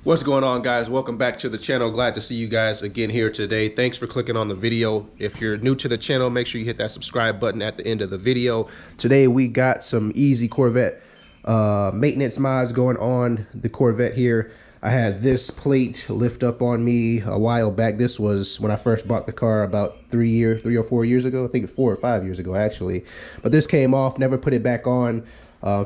What's going on, guys? Welcome back to the channel. Glad to see you guys again here today. Thanks for clicking on the video. If you're new to the channel, make sure you hit that subscribe button at the end of the video. Today we got some easy Corvette maintenance mods going on the Corvette here. I had this plate lift up on me a while back. This was when I first bought the car about 3 or 4 years ago. I think 4 or 5 years ago actually. But this came off, never put it back on.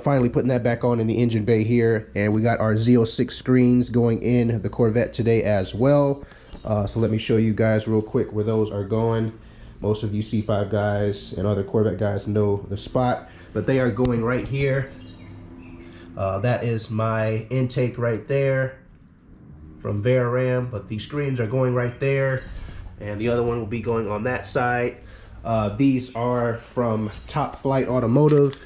Finally putting that back on in the engine bay here, and we got our Z06 screens going in the Corvette today as well. So let me show you guys real quick where those are going. Most of you C5 guys and other Corvette guys know the spot, but they are going right here. That is my intake right there from Veraram, but these screens are going right there, and the other one will be going on that side. These are from Top Flight Automotive.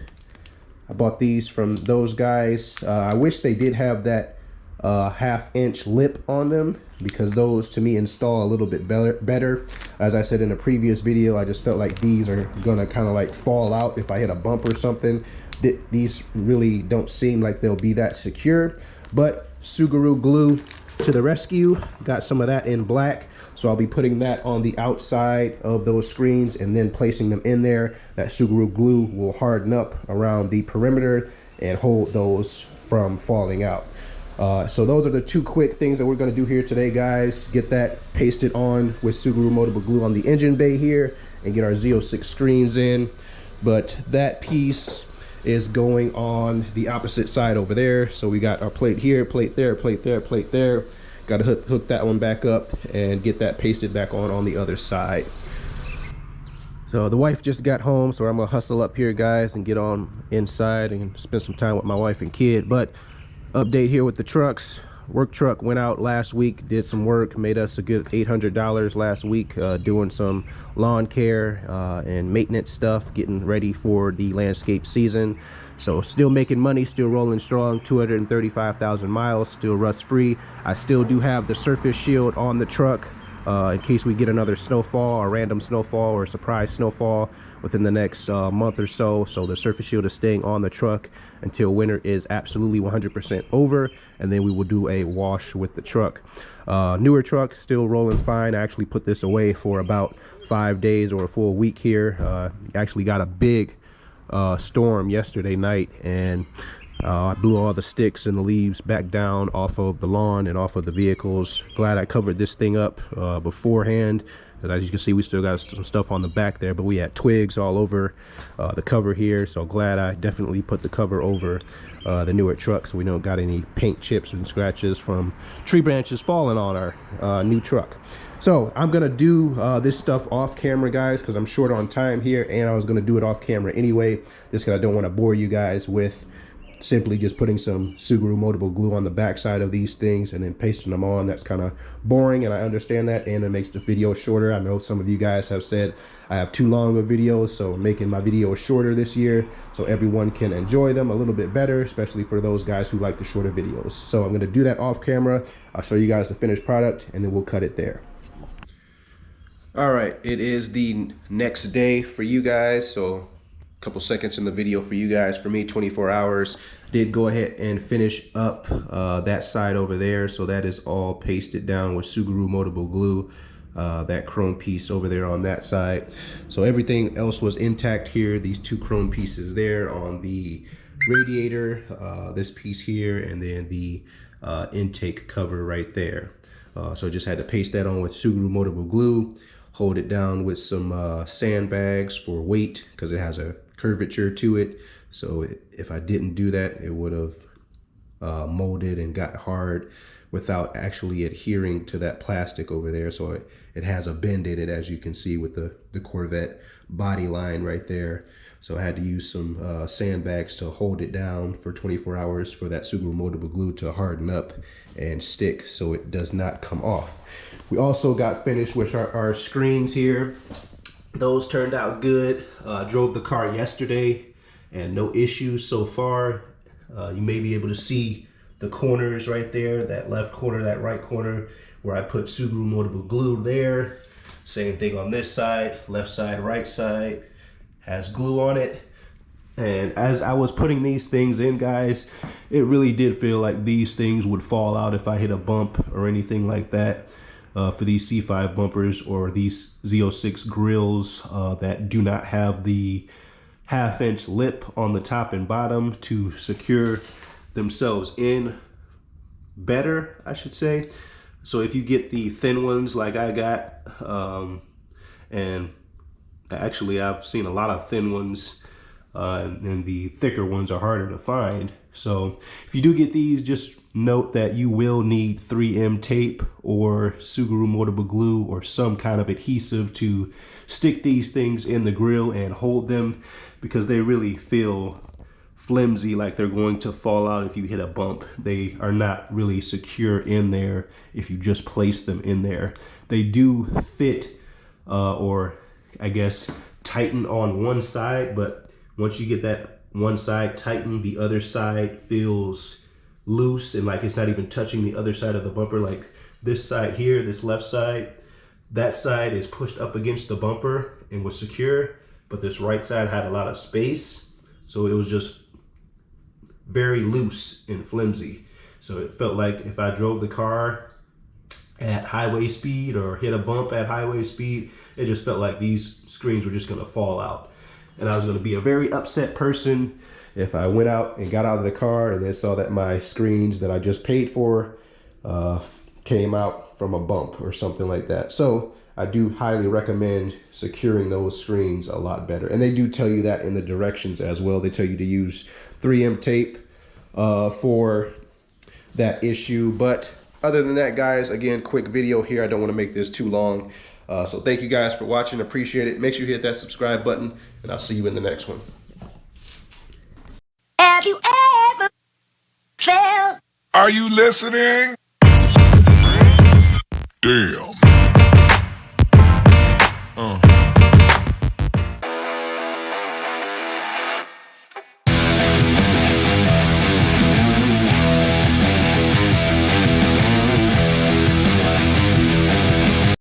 I bought these from those guys. I wish they did have that half-inch lip on them, because those to me install a little bit better. As I said in a previous video, I just felt like these are gonna kind of like fall out if I hit a bump or something. These really don't seem like they'll be that secure, but Subaru glue to the rescue. Got some of that in black, so I'll be putting that on the outside of those screens and then placing them in there. That Subaru glue will harden up around the perimeter and hold those from falling out. So those are the two quick things that we're going to do here today, guys. Get that pasted on with Subaru moldable glue on the engine bay here and get our Z06 screens in. But that piece is going on the opposite side over there. So we got our plate here, plate there, plate there, plate there. Got to hook that one back up and get that pasted back on the other side. So the wife just got home, so I'm gonna hustle up here, guys, and get on inside and spend some time with my wife and kid. But update here with the trucks. Work truck went out last week, did some work, made us a good $800 last week, doing some lawn care and maintenance stuff, getting ready for the landscape season. So still making money, still rolling strong, 235,000 miles, still rust free. I still do have the surface shield on the truck in case we get another snowfall, a random snowfall or a surprise snowfall within the next month or so. So the surface shield is staying on the truck until winter is absolutely 100% over, and then we will do a wash with the truck. Newer truck, still rolling fine. I actually put this away for about 5 days or a full week here. Actually got a big storm yesterday night, and I blew all the sticks and the leaves back down off of the lawn and off of the vehicles. Glad I covered this thing up beforehand. As you can see, we still got some stuff on the back there, but we had twigs all over the cover here. So glad I definitely put the cover over the newer truck, so we don't got any paint chips and scratches from tree branches falling on our new truck. So I'm gonna do this stuff off camera, guys, because I'm short on time here, and I was gonna do it off camera anyway, just because I don't want to bore you guys with simply just putting some Subaru moldable glue on the back side of these things and then pasting them on. That's kind of boring, and I understand that, and it makes the video shorter. I know some of you guys have said I have too long of videos, so I'm making my videos shorter this year so everyone can enjoy them a little bit better, especially for those guys who like the shorter videos. So I'm going to do that off camera. I'll show you guys the finished product, and then we'll cut it there. All right, it is the next day for you guys, so couple seconds in the video for you guys. For me, 24 hours. Did go ahead and finish up that side over there, so that is all pasted down with Subaru moldable glue. That chrome piece over there on that side, so everything else was intact here. These two chrome pieces there on the radiator, this piece here, and then the intake cover right there. So just had to paste that on with Subaru moldable glue, hold it down with some sandbags for weight, because it has a curvature to it. So if I didn't do that, it would have molded and got hard without actually adhering to that plastic over there. So it has a bend in it, as you can see with the Corvette body line right there. So I had to use some sandbags to hold it down for 24 hours for that Subaru moldable glue to harden up and stick so it does not come off. We also got finished with our screens here. Those turned out good. Drove the car yesterday and no issues so far. You may be able to see the corners right there, that left corner, that right corner, where I put Subaru moldable glue there. Same thing on this side, left side, right side, has glue on it. And as I was putting these things in, guys, it really did feel like these things would fall out if I hit a bump or anything like that. For these C5 bumpers or these Z06 grills that do not have the 1/2-inch lip on the top and bottom to secure themselves in better, I should say. So if you get the thin ones like I got, and actually I've seen a lot of thin ones, and the thicker ones are harder to find. So if you do get these, just note that you will need 3M tape or Suguru moldable glue or some kind of adhesive to stick these things in the grill and hold them, because they really feel flimsy, like they're going to fall out if you hit a bump. They are not really secure in there if you just place them in there. They do fit, or I guess tighten on one side, but once you get that one side tightened, the other side feels loose and like it's not even touching the other side of the bumper. Like this side here, this left side, that side is pushed up against the bumper and was secure, but this right side had a lot of space, so it was just very loose and flimsy. So it felt like if I drove the car at highway speed or hit a bump at highway speed, it just felt like these screens were just gonna fall out. And I was gonna be a very upset person if I went out and got out of the car and then saw that my screens that I just paid for came out from a bump or something like that. So I do highly recommend securing those screens a lot better. And they do tell you that in the directions as well. They tell you to use 3M tape for that issue. But other than that, guys, again, quick video here. I don't want to make this too long. So thank you guys for watching. Appreciate it. Make sure you hit that subscribe button, and I'll see you in the next one. Have you ever felt? Are you listening? Damn.